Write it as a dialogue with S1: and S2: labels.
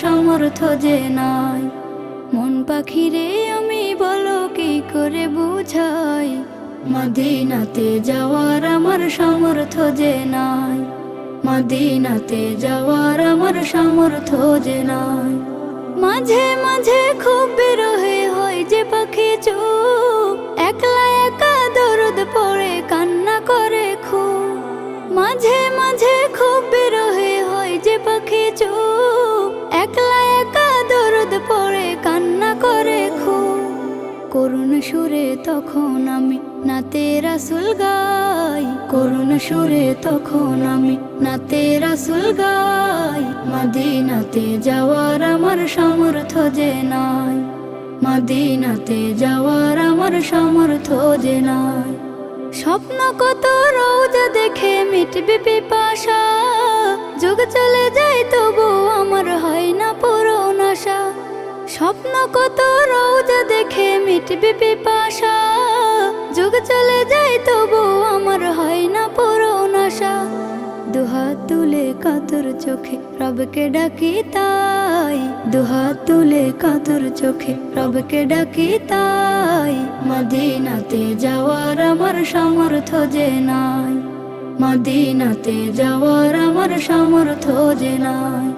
S1: সামর্থ্য যে নাই। মন পাখিরে আমি বলো কি করে বুঝাই, মদিনাতে যাওয়ার আমার সামর্থ্য যে নাই। মদিনাতে যাওয়ার আমার সামর্থ্য যে নাই। মাঝে মাঝে খুব বিরহে হয় যে পাখি চুপ, একলা একা দরদ পড়ে কান্না করে খুব। মাঝে মাঝে খুব বিরহে হয় যে পাখি চুপ, একলা একা দরদ পড়ে কান্না করে খুব। করুণ সুরে তখন আমি নাতে রাসূল গাই, করুণ সুরে তখন আমি নাতে রাসূল গাই। মদিনাতে যাওয়ার আমার সামর্থ্য যে নাই। মদিনাতে যাওয়ার আমার সামর্থ্য যে নাই। স্বপ্ন কত রোজা দেখে মিটবে পিপাসা, যুগ চলে যায় তবু আমার হয় না পূরণ আশা। স্বপ্ন কত রোজা দেখে মিটবে পিপাসা, যুগ চলে যায় তবু আমার হয় না পূরণ আশা। দুহাত তুলে কাতর চোখে রবকে ডাকি তাই, দুহাত তুলে কাতর চোখে রবকে ডাকি তাই। মদিনাতে যাওয়ার আমার সামর্থ্য যে নাই। মদিনাতে যাওয়ার আমার সামর্থ্য যে নাই।